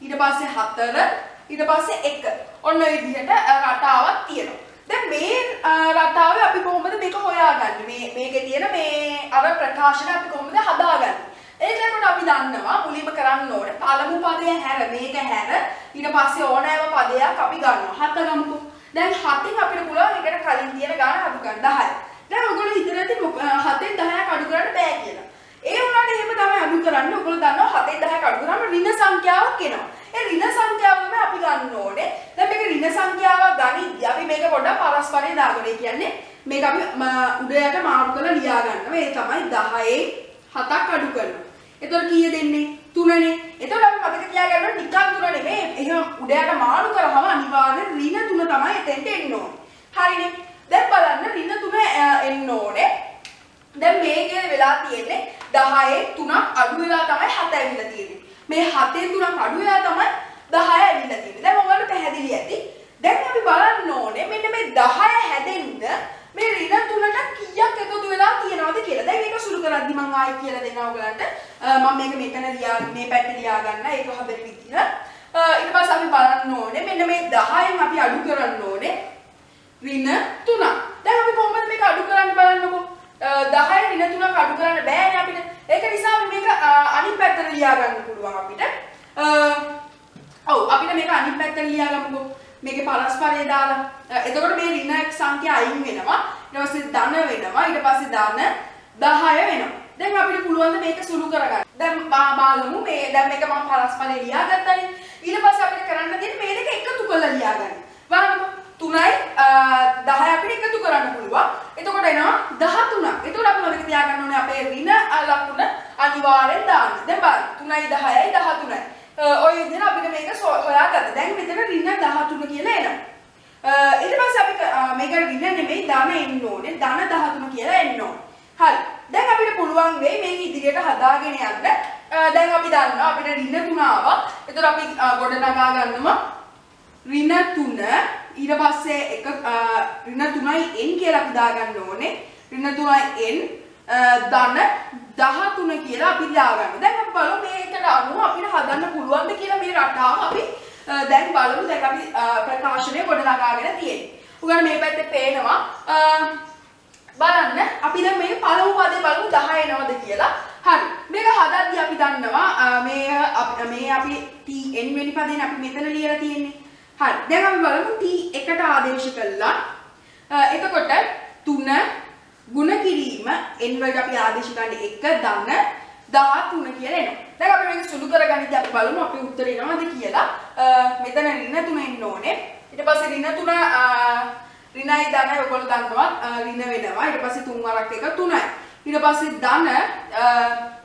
ඊට පස්සේ 4 ඊට පස්සේ 1. ඔන්න ඔය විදිහට රටාවක් තියෙනවා. දැන් මේ රටාවේ අපි කොහොමද මේක හොයාගන්නේ? මේකේ තියෙන මේ අර ප්‍රකාශන අපි කොහොමද හදාගන්නේ? ඒකට අපි දන්නවා මුලින්ම කරන්න ඕනේ පළමු පදය හැර මේක හැර ඊට පස්සේ ඕනෑම පදයක් අපි ගන්නවා. 7 ගමුකෝ. දැන් 7න් අපිට පුළුවන් එකට කලින් තියෙන ගාන අඩු ගන්න 10. දැන් ඔයගොල්ලෝ හිතන ඇති 7න් 10ක් අඩු කරන්න බෑ කියලා. ඒ වුණාට එහෙම තමයි අඩු කරන්නේ. ඔයගොල්ලෝ දන්නවා 7න් 10ක් අඩු කරාම ඍණ සංඛ්‍යාවක් එනවා. ඒ ඍණ සංඛ්‍යාව තමයි අපි ගන්න ඕනේ. දැන් මේක ඍණ සංඛ්‍යාවක් ගනිද්දී අපි මේක පොඩ්ඩක් පරස්පරේ දාගන්න. ඒ කියන්නේ මේක අපි උඩ යට මාරු කරලා ලියා ගන්නවා. ඒ තමයි 10න් 7ක් අඩු කරනවා. එතකොට කීය දෙන්නේ? 3නේ. එතකොට අපි මතක තියාගන්න නිකන් 3 නෙමෙයි. එහෙම උඩ යට මාරු කරාම අනිවාර්යෙන් ඍණ 3 තමයි එතෙන්ට එන්න ඕනේ. හරිනේ. දැන් බලන්න ඍණ 3 එන්න ඕනේ. දැන් මේකේ වෙලා තියෙන්නේ 10න් 3ක් අඩු වෙලා තමයි 7 ඇවිල්ලා තියෙන්නේ. මේ 7න් 3ක් අඩු වෙලා තමයි 10 ඇවිල්ලා තියෙන්නේ. දැන් ඔයාලට පැහැදිලි ඇති. දැන් අපි බලන්න ඕනේ මෙන්න මේ 10 හැදෙන්න මේ ඍණ 3ට කීයක් එකතු වෙලා තියෙනවද කියලා. දැන් මේක සුළු කරද්දි මම ආයි කියලා දෙනවා ඔයගලන්ට. මම මේක මෙතන ලියා මේ පැත්තේ ලියා ගන්න. ඒක හදන විදිහ. ඊට පස්සේ අපි බලන්න ඕනේ මෙන්න මේ 10න් අපි අඩු කරන්න ඕනේ ඍණ 3ක්. දැන් අපි කොහොමද මේක අඩු කරන්න බලන්නකෝ. 10න් ඍණ 3ක් අඩු කරන්න බෑනේ අපිට. ඒක නිසා අපි මේක අනිත් පැත්තට ලියා ගන්න පුළුවන් අපිට. අපිට මේක අනිත් පැත්තට ලියා ගමුකෝ. මේකේ පරස්පරය දාලා. එතකොට මේ ඍණ සංඛ්‍යා අයින් වෙනවා. ඊට පස්සේ ධන වෙනවා. ඊට පස්සේ ධන 10 වෙනවා. දැන් අපිට පුළුවන් මේක සුළු කරගන්න. දැන් බලමු මේ දැන් මේක මම පරස්පරේ ලියාගත්තානේ. ඊට පස්සේ අපිට කරන්න තියෙන්නේ මේ දෙක එකතු කරලා ලියාගන්න. බලන්න 3යි 10 අපිට එකතු කරන්න පුළුවන්. එතකොට එනවා 13. එතකොට අපි මොකද තියාගන්න ඕනේ අපේ ඍණ ලකුණ අනිවාර්යෙන් දාන්න. දැන් බලන්න 3යි 10යි 13යි. ඔය විදිහට අපිට මේක හොයාගත්තා. දැන් මෙතන ඍණ 13 කියලා එනවා. ඊට පස්සේ අපි මේක ඍණ නෙමෙයි ධන එන්න ඕනේ. ධන 13 කියලා එන්න ඕනේ. හරි. දැන් අපිට පුළුවන් වෙයි මේක ඉදිරියට හදාගෙන යන්න. දැන් අපි දන්නවා අපිට ඍණ 3 ආවා. එතකොට අපි ගොඩනගා ගන්නවා ඍණ 3 ඊට පස්සේ එක ඍණ 3යි n කියලා අපි දාගන්න ඕනේ. ඍණ 3යි n ධන 13 කියලා අපි දාගන්නවා. දැන් අපි බලමු මේකට අනුව අපිට හදන්න පුළුවන්ද කියලා මේ රටාව අපි දැන් බලමු. දැන් අපි ප්‍රකාශනය ගොඩනගාගෙන තියෙන්නේ. උගල මේ පැත්තේ පේනවා බලන්න අපි දැන් මේ පළමු පදේ බලමු 10 එනවද කියලා. හරි. මේක හදද්දී අපි දන්නවා මේ අපි tn වෙනි පදේනේ අපි මෙතන ලියලා තියෙන්නේ. හරි. දැන් අපි බලමු t එකට ආදේශ කළා. එතකොට 3 ගුණ කිරීම n වලට අපි ආදේශ ගන්න 1 ධන 13 කියලා එනවා. දැන් අපි මේක සුළු කරගනිද්දී අපි බලමු අපේ උත්තරේ එනවද කියලා. මෙතන ඍණ 3 එන්න ඕනේ. ඊට පස්සේ ඍණ 3 ඍණයි ධනයි ඔයගොල්ලෝ දන්නවා ඍණ වෙනවා. ඊට පස්සේ 3 වරක් 1 3යි. ඊට පස්සේ ධන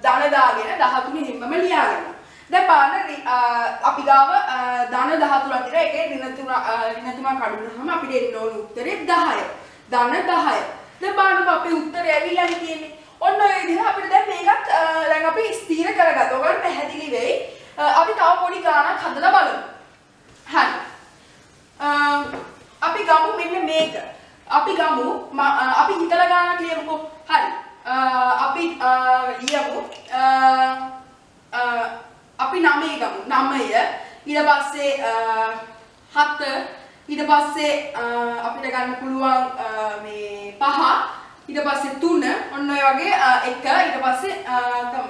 දාගෙන 13 හිම්මම ලියා ගන්නවා. දැන් බලන්න අපි ගාව ධන 13 කියලා එකේ ඍණ 3 කඩුනහම අපිට එන්න ඕන උත්තරේ 10. ධන 10. දැන් බලන්න අපේ උත්තරය ඇවිල්ලා තියෙන්නේ. ඔන්න ඔය විදිහට අපිට දැන් මේකත් දැන් අපි ස්ථිර කරගත්තා. ඔයගොල්ලෝ පැහැදිලි වෙයි. අපි තව පොඩි ගානක් හදලා බලමු. හරි. අපි ගමු මෙන්න මේක. අපි ගමු අපි හිතලා ගානක් ලියමුකෝ. හරි. අපි ලියමු අපි 9 ගමු. 9 ඊට පස්සේ 7 ඊට පස්සේ අපිට ගන්න පුළුවන් මේ 5 ඊට පස්සේ 3 ඔන්න ඔය වගේ 1 ඊට පස්සේ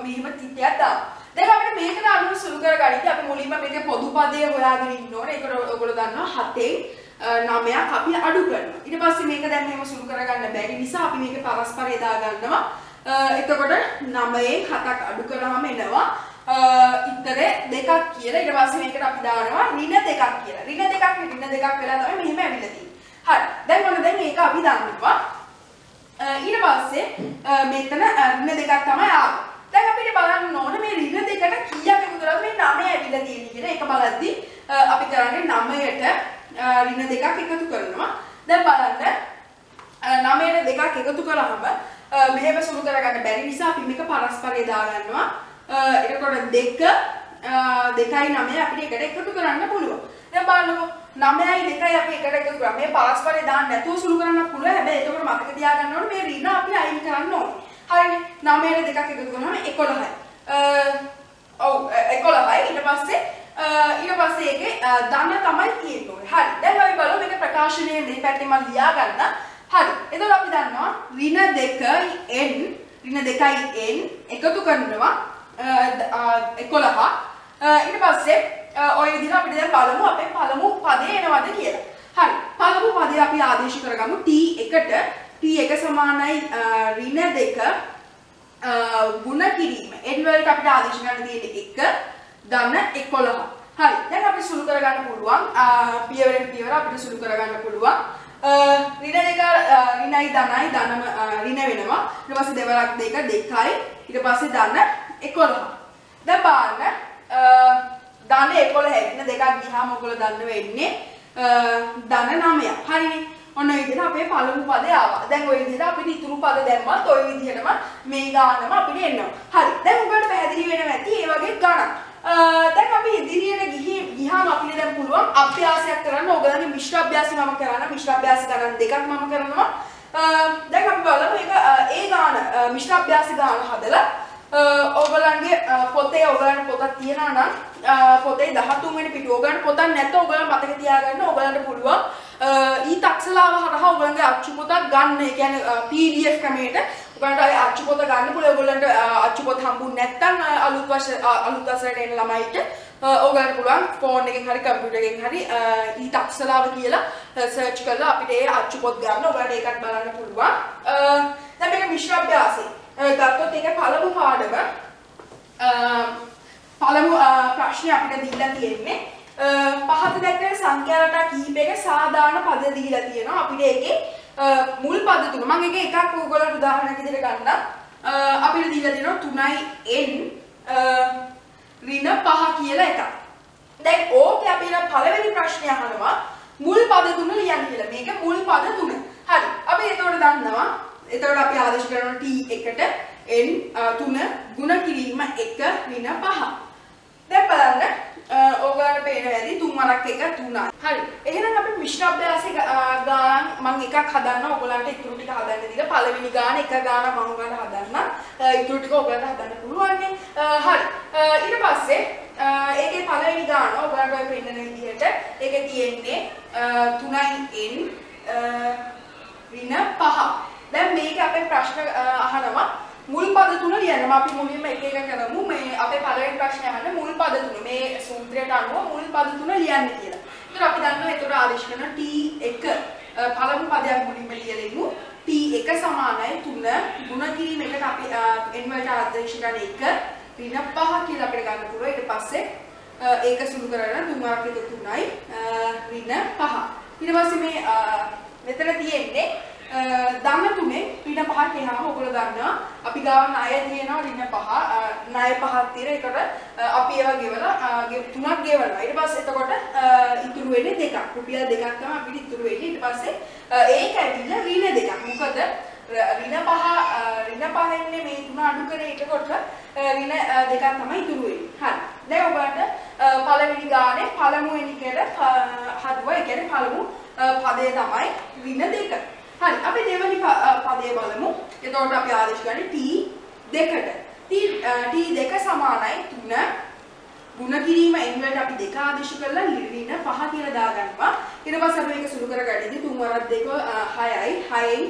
මෙහෙම තිතයක් දාන්න. දැන් අපිට මේකට අනුව සුළු කරගනිද්දී අපි මුලින්ම මේකේ පොදු පදය හොයාගෙන ඉන්න ඕනේ. ඒකට ඔයගොල්ලෝ දන්නවා 7න් 9ක් අපි අඩු කරනවා. ඊට පස්සේ මේක දැන් මෙහෙම සුළු කරගන්න බැරි නිසා අපි මේකේ පරස්පරය දා ගන්නවා. එතකොට 9න් 7ක් අඩු කරාම එනවා ඉතරේ 2ක් කියලා. ඊට පස්සේ මේකට අපි දානවා ඍණ 2ක් කියලා. ඍණ 2ක් වෙලා තමයි මෙහෙම ඇවිල්ලා තියෙන්නේ. හරි. දැන් මොන දැන් මේක අපි දන්නවා. ඊට පස්සේ මෙතන ඍණ 2ක් තමයි ආවේ. දැන් අපිට බලන්න ඕනේ මේ ඍණ 2කට කීයක් එකතු කරාද මේ 9 ඇවිල්ලා තියෙන්නේ කියලා. ඒක බලද්දි අපි කරන්නේ 9ට ඍණ 2ක් එකතු කරනවා. දැන් බලන්න 9ට 2ක් එකතු කරාම මෙහෙම සුළු කරගන්න බැරි නිසා අපි මේක පරස්පරය දා ගන්නවා. එතකොට 2යි 9යි අපිට එකට එකතු කරන්න පුළුවන්. දැන් බලන්නකෝ 9යි 2යි අපි එකට එකතු කරා. මේ පරස්පරය දාන්න නැතුව සුළු කරන්න පුළුවන්. හැබැයි එතකොට මතක තියාගන්න ඕනේ මේ ඍණ අපි අයින් කරන්න ඕනේ. හරිනේ. 9ට 2ක් එකතු කරාම 11යි. ඔව් 11යි. ඊට පස්සේ ඒකේ ධන තමයි තියෙන්න ඕනේ. හරි. දැන් අපි බලමු මේක ප්‍රකාශනයේ මේ පැත්තේ මම ලියා ගන්න. හරි. එතකොට අපි දන්නවා ඍණ 2යි n එකතු කරනවා 11. ඊට පස්සේ ඔය විදිහට අපිට දැන් බලමු අපේ පළමු පදේ එනවද කියලා. හරි. පළමු පදේ අපි ආදේශ කරගමු t1ට t1 සමානයි ඍණ 2 ගුණ කිරීම. n වලට අපිට ආදේශ ගන්න තියෙන්නේ 1 ධන 11. හරි. දැන් අපි සුළු කරගන්න පුළුවන්. පියවරෙන් පියවර අපිට සුළු කරගන්න පුළුවන්. ඍණ 2 ඍණයි ධනයි ධනම ඍණ වෙනවා. ඊට පස්සේ දෙවරක් 2 2යි. ඊට පස්සේ ධන 11. දැන් බලන්න ධන 11 ඍණ 2ක් ගියාම ඔයගොල්ලෝ දන්න වෙන්නේ ධන 9ක්. හරිනේ. ඔන්න ඔය විදිහට අපේ පළමු පදේ ආවා. දැන් ඔය විදිහට අපිට ඉතුරු පද දැම්මත් ඔය විදිහටම මේ ගානම අපිට එනවා. හරි. දැන් ඔයගොල්ලෝ පැහැදිලි වෙනවා ඇති මේ වගේ ගණන්. දැන් අපි ඉදිරියට ගියාම අපිට දැන් පුළුවන් අභ්‍යාසයක් කරන්න. ඔයගොල්ලන්ගේ මිශ්‍ර අභ්‍යාසය මම කරනවා. මිශ්‍ර අභ්‍යාස ගණන් දෙකක් මම කරනවා. දැන් අපි බලමු මේක ඒ ගාන මිශ්‍ර අභ්‍යාස ගාන හදලා ඔයගොල්ලන්ගේ පොතේ ඔයගොල්ලන්ට පොතක් තියනවා නම් පොතේ 13 වෙනි පිටුව ඔයගොල්ලන්ට පොතක් නැත්නම් ඔයගොල්ලන් මතක තියාගන්න. ඔයගොල්ලන්ට පුළුවන් ඊ තක්සලාව හරහා ඔයගොල්ලන්ගේ අච්චු පොතක් ගන්න. ඒ කියන්නේ PDF ක්‍රමයට ඔයගොල්ලන්ට අච්චු පොත ගන්න පුළුවන්. ඔයගොල්ලන්ට අච්චු පොත හම්බුනේ නැත්නම් අලුත් වසරට එන ළමයිට ඔයගොල්ලන්ට පුළුවන් ෆෝන් එකෙන් හරි කම්පියුටර් එකෙන් හරි ඊ තක්සලාව කියලා සර්ච් කරලා අපිට ඒ අච්චු පොත් ගන්න. ඔයගොල්ලන්ට ඒකත් බලන්න පුළුවන්. දැන් මේක මිශ්‍ර අභ්‍යාසය. ගත්තොත් ඒක පළමු පාඩම පළමු ප්‍රශ්නේ අපිට දීලා තියෙන්නේ පහත දැක්වෙන සංඛ්‍යා රටා කිහිපයක සාධාරණ පද දීලා තියෙනවා. අපිට ඒකේ මුල් පද තුන මම ඒකේ එකක් ඕගොල්ලන්ට උදාහරණයක් විදිහට ගන්නම්. අපිට දීලා තියෙනවා 3n ඍණ 5 කියලා එකක්. දැන් ඕකේ අපි පළවෙනි ප්‍රශ්නේ අහනවා මුල් පද තුන ලියන්න කියලා. මේක මුල් පද තුන. හරි. අපි එතකොට දන්නවා. එතකොට අපි ආදේශ කරනවා t එකට n 3 ගුණ කිරීම 1 ඍණ 5. දැන් බලන්න ඕගොල්ලන්ට පේනවා ඇති 3 වරක් 1 3යි. හරි. එහෙනම් අපි මිශ්‍ර අභ්‍යාසයේ ගාන මම එකක් හදන්න ඕගොල්ලන්ට ඉතුරු ටික හදන්න දීලා පළවෙනි ගාන එක ගාන මම ඕගොල්ලන්ට හදන්න. ඉතුරු ටික ඕගොල්ලන්ට හදන්න පුළුවන් නේ. හරි. ඊට පස්සේ ඒකේ පළවෙනි ගාන ඔයගොල්ලන්ට ඔය පෙන්නන විදිහට ඒකේ තියෙන්නේ 3n ඍණ 5. දැන් මේක අපේ ප්‍රශ්න අහනවා මුල් පද තුන ලියන්න. අපි මුලින්ම එක එක කරමු. මේ අපේ පළවෙනි ප්‍රශ්නේ අහන්නේ මුල් පද තුන. මේ සූත්‍රයට අනුව මුල් පද තුන ලියන්න කියලා. ඒතර අපි දන්නවා ඒතර ආදේශ කරන t1 පළමු පදයක් මුලින්ම ලියලෙමු. t1 සමානයි 3 ගුණ කිරීම එකට අපි n වලට ආදේශ කරන 1 ඍණ 5 කියලා අපිට ගන්න පුළුවන්. ඊට පස්සේ ඒක සුළු කරගෙන 3 වරක් 1 3යි ඍණ 5. ඊට පස්සේ මේ මෙතන තියෙන්නේ දන්න තුනේ ඍණ 5 කියනවාම ඔයගොල්ලෝ දන්නවා අපි ගාව ණය තියෙනවා ඍණ 5 ණය 5ක් තියෙන. ඒකට අපි ඒවා ගෙවලා 3ක් ගෙවනවා. ඊට පස්සේ එතකොට ඉතුරු වෙන්නේ 2ක්. රුපියල් 2ක් තමයි අපිට ඉතුරු වෙන්නේ. ඊට පස්සේ ඒක ඇවිල්ලා ඍණ 2ක්. මොකද ඍණ 5 ඉන්නේ මේ 3 අඩු කරේ. ඒකකොට ඍණ 2ක් තමයි ඉතුරු වෙන්නේ. හරි. දැන් ඔබට පළවෙනි ගානේ පළමුවෙනි කෙට හදුවා. ඒ කියන්නේ පළමු පදේ තමයි ඍණ 2. හරි. අපි දෙවෙනි පදේ බලමු. එතකොට අපි ආදේශ ගන්නේ t2ට. t2 සමානයි 3 ගුණ කිරීම n වලට අපි 2 ආදේශ කරලා ඍණ 5 කියලා දාගන්නවා. ඊට පස්සේ අපි මේක සුළු කරගන්නදී 3 වරක් 2 6යි 6න්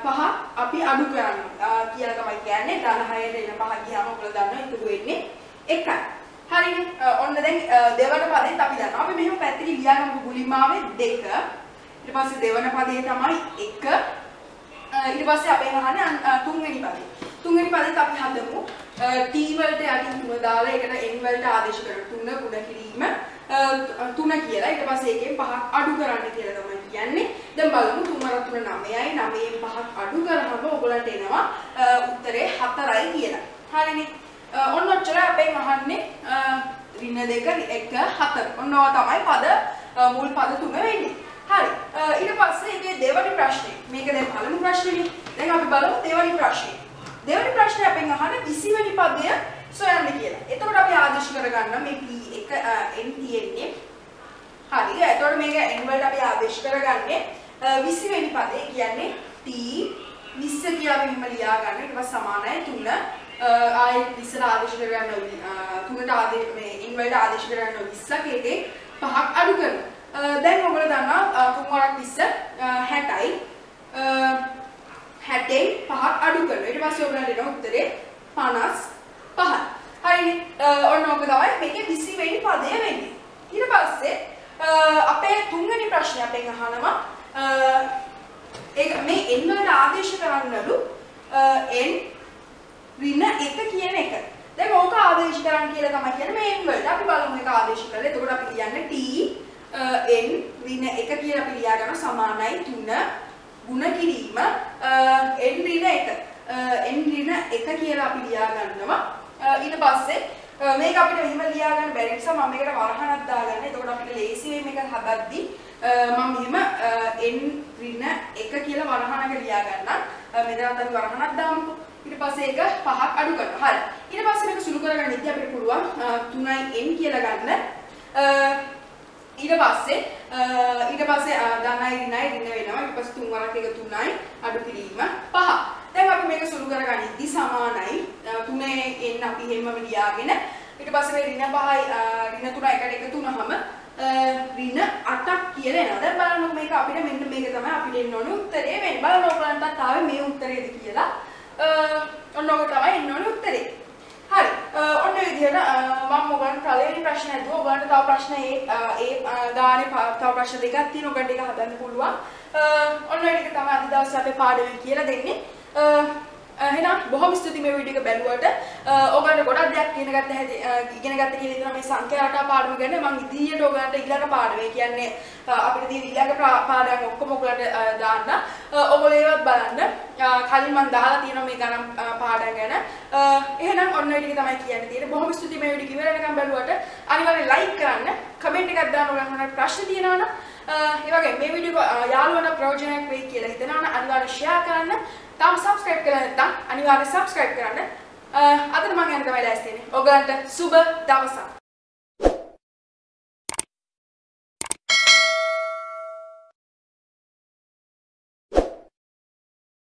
5 අපි අඩු කරනවා කියලා තමයි කියන්නේ. ධන 6ට ඍණ 5 ගියාම ඔයගොල්ලෝ දන්නවා ඉතුරු වෙන්නේ 1යි. හරිනේ. ඔන්න දැන් දෙවන පදෙත් අපි දන්නවා. අපි මෙහෙම පැත්තට ලියාගමු. මුලින්ම ආවේ 2. ඊට පස්සේ දෙවන පදේ තමයි 1. ඊට පස්සේ අපෙන් අහන්නේ තුන්වෙනි පදේ. තුන්වෙනි පදෙත් අපි හදමු t වලට යටින් 3 දාලා ඒකට n වලට ආදේශ කරන 3 ගුණ කිරීම 3 කියලා. ඊට පස්සේ එකෙන් 5ක් අඩු කරන්න කියලා තමයි කියන්නේ. දැන් බලමු 3 වරක් 3 9යි 9න් 5ක් අඩු කරාම ඔයගලන්ට එනවා උත්තරේ 4යි කියලා. හරිනේ. ඔන්න ඔච්චර අපෙන් අහන්නේ ඍණ 2 1 4. ඔන්නවා තමයි පද මුල් පද 3 වෙන්නේ. හරි. ඊට පස්සේ මේ දෙවෙනි ප්‍රශ්නේ. මේක දැන් පළමු ප්‍රශ්නේනේ. දැන් අපි බලමු දෙවෙනි ප්‍රශ්නේ. දෙවෙනි ප්‍රශ්නේ අපෙන් අහන්නේ 20 වෙනි පදය සොයන්න කියලා. එතකොට අපි ආදේශ කරගන්න මේ p1 n තියෙන්නේ. හරි. එතකොට මේක n වලට අපි ආදේශ කරගන්නේ 20 වෙනි පදේ කියන්නේ t 20 කියලා අපි මෙහෙම ලියා ගන්න. ඊට පස්සේ සමානයි 3 ආයෙත් 20ට ආදේශ කරගන්න 3ට ආදේශ මේ n වලට ආදේශ කරගන්න 20ක් එකේ 5ක් අඩු කරනවා. දැන් ඔයගොල්ලෝ දන්නවා 3 වරක් 20 60යි 60න් 5ක් අඩු කරනවා. ඊට පස්සේ ඔයගොල්ලන්ට එන උත්තරේ 55. හරිනේ. ඔන්න ඔක තමයි මේකේ 20 වෙනි පදය වෙන්නේ. ඊට පස්සේ අපේ තුන්වෙනි ප්‍රශ්නේ අපෙන් අහනවා ඒක මේ n වලට ආදේශ කරන්නලු n ඍණ 1 කියන එක. දැන් ඕක ආදේශ කරන්න කියලා තමයි කියන්නේ මේ n වලට. අපි බලමු ඒක ආදේශ කරලා. එතකොට අපි කියන්නේ t n ඍණ 1 කියලා අපි ලියා ගන්න සමානයි 3 ගුණ කිරීම n ඍණ 1 n ඍණ 1 කියලා අපි ලියා ගන්නවා. ඊට පස්සේ මේක අපිට මෙහෙම ලියා ගන්න බැරි නිසා මම මේකට වරහණක් දාගන්න. එතකොට අපිට ලේසි වෙයි මේක හදද්දි මම මෙහෙම n ඍණ 1 කියලා වරහණක ලියා ගන්නම්. මෙතනත් අපි වරහණක් දාමුකෝ. ඊට පස්සේ ඒක 5ක් අඩු කරනවා. හරි. ඊට පස්සේ මේක සුළු කරගන්න ඉතින් අපිට පුළුවන් 3යි n කියලා ගන්න. ඊට පස්සේ ධනයි ඍණයි ඍණ වෙනවා. ඊට පස්සේ 3 වරක් 1 3යි අඩු කිරීම 5. දැන් අපි මේක සුළු කරගනිද්දි සමානයි 3 n අපි හැමම ලියාගෙන ඊට පස්සේ මේ ඍණ 5යි ඍණ 3 එකට එකතු වුනහම ඍණ 8ක් කියලා එනවා. දැන් බලන්න මේක අපිට මෙන්න මේක තමයි අපිට එන්න ඕනේ උත්තරේ වෙන්නේ. බලන්න ඔයගලන්ටත් ආවේ මේ උත්තරේද කියලා. ඔන්න ඔක තමයි එන්න ඕනේ උත්තරේ. හරි. ඔන්න ඒ විදිහට මම ඔයගලන්ට පළවෙනි ප්‍රශ්නේ අහුවා. ඔයගලන්ට තව ප්‍රශ්න ඒ ගානේ තව ප්‍රශ්න දෙකක් තියෙනවා. ඔයගලන්ට ඒක හදන්න පුළුවන්. ඔන්න ඒ ටික තමයි අද දවසේ අපේ පාඩමෙන් කියලා දෙන්නේ. එහෙනම් බොහොම ස්තුතියි මේ වීඩියෝ එක බැලුවට. ඔයගලන්ට ගොඩක් දෙයක් ඉගෙන ගත්ත කියලා හිතනවා මේ සංඛ්‍යා රටා පාඩම ගැන. මම ඉදිරියට ඔයගලන්ට ඊළඟ පාඩම කියන්නේ අපිට තියෙන ඊළඟ පාඩම් ඔක්කොම ඔයගලන්ට දාන්න. ඔයගොල්ලෝ ඒවත් බලන්න. කලින් මම දාලා තියෙනවා මේ ගණන් පාඩම් ගැන. එහෙනම් ඔන්න ඔය ටික තමයි කියන්න තියෙන්නේ. බොහොම ස්තුතියි මේ වීඩියෝ ඉවර වෙනකම් බැලුවට. අනිවාර්යෙන් ලයික් කරන්න, කමෙන්ට් එකක් දාන්න ඔයගලන්ට ප්‍රශ්න තියෙනවා නම්. ඒ වගේ මේ වීඩියෝ යාළුවන්ට ප්‍රයෝජනයක් වෙයි කියලා හිතනවා නම් අනිවාර්යෙන් ෂෙයා කරන්න. තාම සබ්ස්ක්‍රයිබ් කරලා නැත්නම් අනිවාර්යෙන් සබ්ස්ක්‍රයිබ් කරන්න. අදට මම යන්න තමයි ලෑස්ති වෙන්නේ. ඔයගලන්ට සුබ දවසක්.